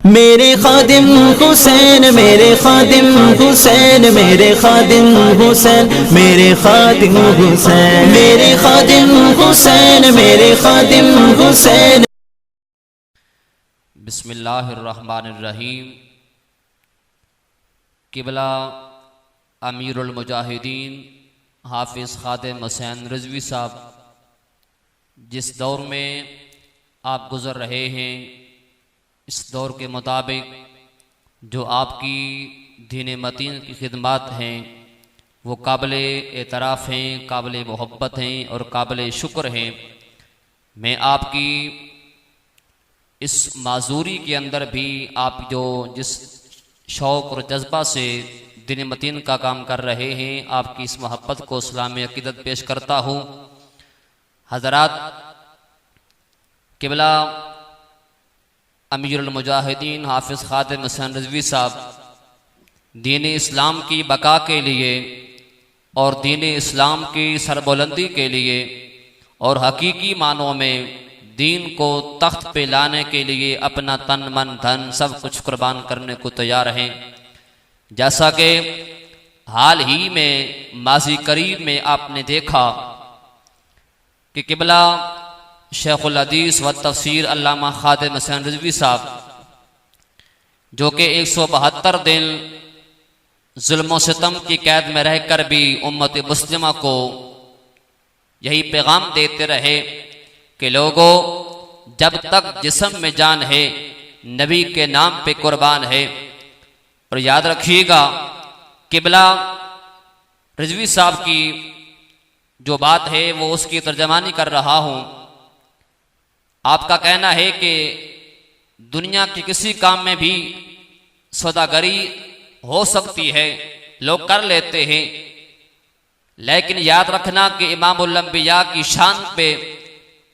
मेरे खादिम हुसैन, मेरे खादिम हुसैन, मेरे खादिम हुसैन, मेरे खादिम हुसैन, मेरे खादिम हुसैन, मेरे खादिम हुसैन। बिस्मिल्लाहिर्रहमानिर्रहीम। किबला अमीरुल मुजाहिदीन हाफिज़ खादिम हुसैन रिजवी साहब, जिस दौर में आप गुज़र रहे हैं, इस दौर के मुताबिक जो आपकी दीन मतीन की खिदमत हैं वो काबिल एतराफ़ हैं, काबिल मोहब्बत हैं और काबिल शुक्र हैं। मैं आपकी इस माजूरी के अंदर भी आप जो जिस शौक़ और जज्बा से दीन मतीन का काम कर रहे हैं, आपकी इस मोहब्बत को इस्लामी अक़ीदत पेश करता हूँ। हज़रात, किबला अमीरुल मुजाहिदीन हाफिज़ खादिम हुसैन रिजवी साहब दीन इस्लाम की बका के लिए और दीन इस्लाम की सरबुलंदी के लिए और हकीकी मानों में दीन को तख्त पे लाने के लिए अपना तन मन धन सब कुछ कुर्बान करने को तैयार हैं। जैसा कि हाल ही में माजी करीब में आपने देखा कि किबला शेखुल हदीस व तफसीर अल्लामा खादिम हुसैन रिजवी साहब, जो कि 172 दिन जुल्म सितम की कैद में रहकर भी उम्मत मुस्लिमा को यही पैगाम देते रहे कि लोगों, जब तक जिस्म में जान है नबी के नाम पे कुर्बान है। और याद रखिएगा, किबला रिजवी साहब की जो बात है वो उसकी तर्जमानी कर रहा हूँ। आपका कहना है कि दुनिया के किसी काम में भी सौदागरी हो सकती है, लोग कर लेते हैं, लेकिन याद रखना कि इमामुल अंबिया की शान पे,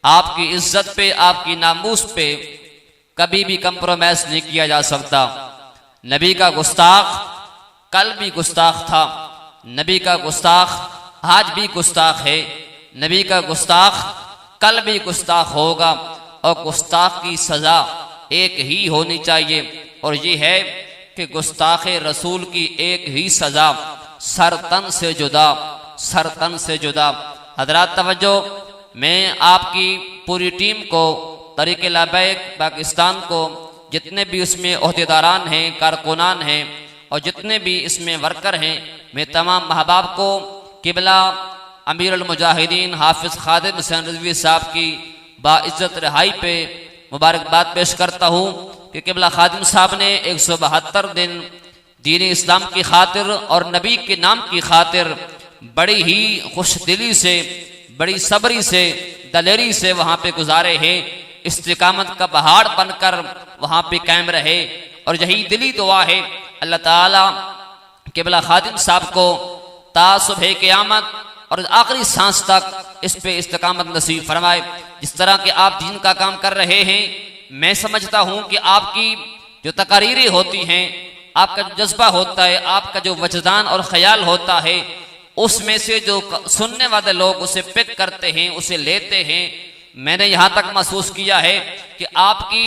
आपकी इज्जत पे, आपकी नामूस पे कभी भी कंप्रोमाइज नहीं किया जा सकता। नबी का गुस्ताख कल भी गुस्ताख था, नबी का गुस्ताख आज भी गुस्ताख है, नबी का गुस्ताख कल भी गुस्ताख होगा और गुस्ताख की सजा एक ही होनी चाहिए, और ये है कि गुस्ताख रसूल की एक ही सजा, सर तन से जुदा, सर तन से जुदा। हजरात तवज्जो, मैं आपकी पूरी टीम को, तरीक़े लाबैक पाकिस्तान को, जितने भी उसमें ओहदेदारान हैं, कारकुनान हैं और जितने भी इसमें वर्कर हैं, मैं तमाम महबाब को किबला अमीरुल मुजाहिदीन हाफिज़ खादिम हुसैन रिजवी साहब की बाइज्जत रिहाई पे मुबारकबाद पेश करता हूँ कि किबला खादिम साहब ने 172 दिन दीन इस्लाम की खातिर और नबी के नाम की खातिर बड़ी ही खुश दिली से, बड़ी सबरी से, दलेरी से वहाँ पे गुजारे हैं। इस्तिकामत का पहाड़ बनकर वहाँ पे कायम रहे, और यही दिली दुआ है अल्लाह ताला किबला खादिम साहब को ता सुबह क़यामत और आखिरी सांस तक इस पे इस्तिकामत नसीब फरमाए। जिस तरह के आप दीन का काम कर रहे हैं, मैं समझता हूँ कि आपकी जो तकारीरें होती हैं, आपका जो जज्बा होता है, आपका जो वजदान और ख्याल होता है, उसमें से जो सुनने वाले लोग उसे पिक करते हैं, उसे लेते हैं। मैंने यहाँ तक महसूस किया है कि आपकी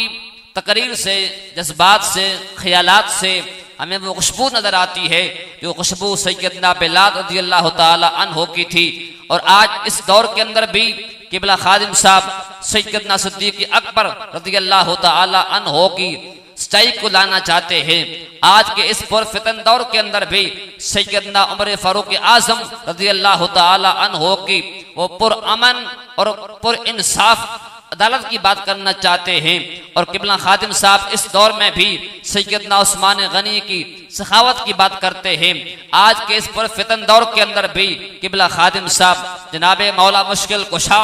तकरीर से, जज्बात से, ख्यालात से हमें वो खुशबू नजर आती है जो खुशबू सैयदना बिलाल रज़ियल्लाहु ताला अन्हु की थी। और आज इस दौर के अंदर भी किबला खादिम साहब सैयदना सिद्दीक़ अकबर रज़ियल्लाहु ताला अन्हु की सच्चाई को लाना चाहते हैं। आज के इस पुरफितन दौर के अंदर भी सैयदना उमर फारूक आजम रज़ियल्लाहु ताला अन्हु की वो पुरअमन और पुर इंसाफ अदालत की बात करना चाहते हैं। और किबला खादिम साहब इस दौर में भी सैयदना उस्मान गनी की सखावत की बात करते हैं। आज के इस पुरफितन दौर के अंदर भी किबला खादिम साहब जनाबे मौला मुश्किल कुशा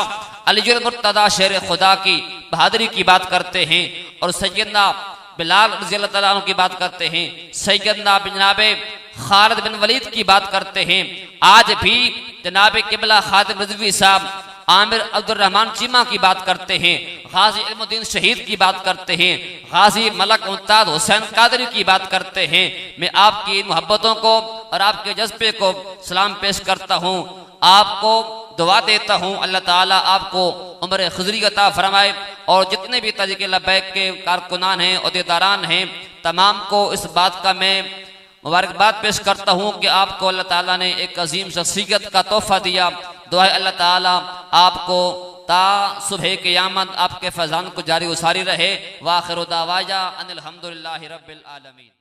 अलीजुल मुर्तदा शेर खुदा की बहादुरी की बात करते हैं, और सैयदना बिलाल रज़ियल्लाहु ताला अन्हु की बात करते हैं, सैयदना जनाबे खालिद बिन वलीद की बात करते हैं। आज भी जनाबे किबला खादिम रिजवी साहब आमिर अब्दुल रहमान चीमा की बात करते हैं, गाजी इल्मुद्दीन शहीद की बात करते हैं, गाजी मलक मुमताज हुसैन कादरी की बात करते हैं। मैं आपकी मोहब्बतों को और आपके जज्बे को सलाम पेश करता हूँ। आपको दुआ देता हूँ अल्लाह ताला आपको उम्र खज़री अता फरमाए और जितने भी तरीके लबैक के कारकुनान हैं, अहदेदारान हैं, तमाम को इस बात का मैं मुबारकबाद पेश करता हूँ कि आपको अल्लाह ताला ने एक अजीम शख्सियत का तोहफा दिया। दुआ है अल्लाह ताला आपको ता सुबह क़यामत आपके फैज़ान को जारी उसारी रहे। वाखिरु दावाया अनिल हम्दुलिल्लाहि रब्बिल आलमीन।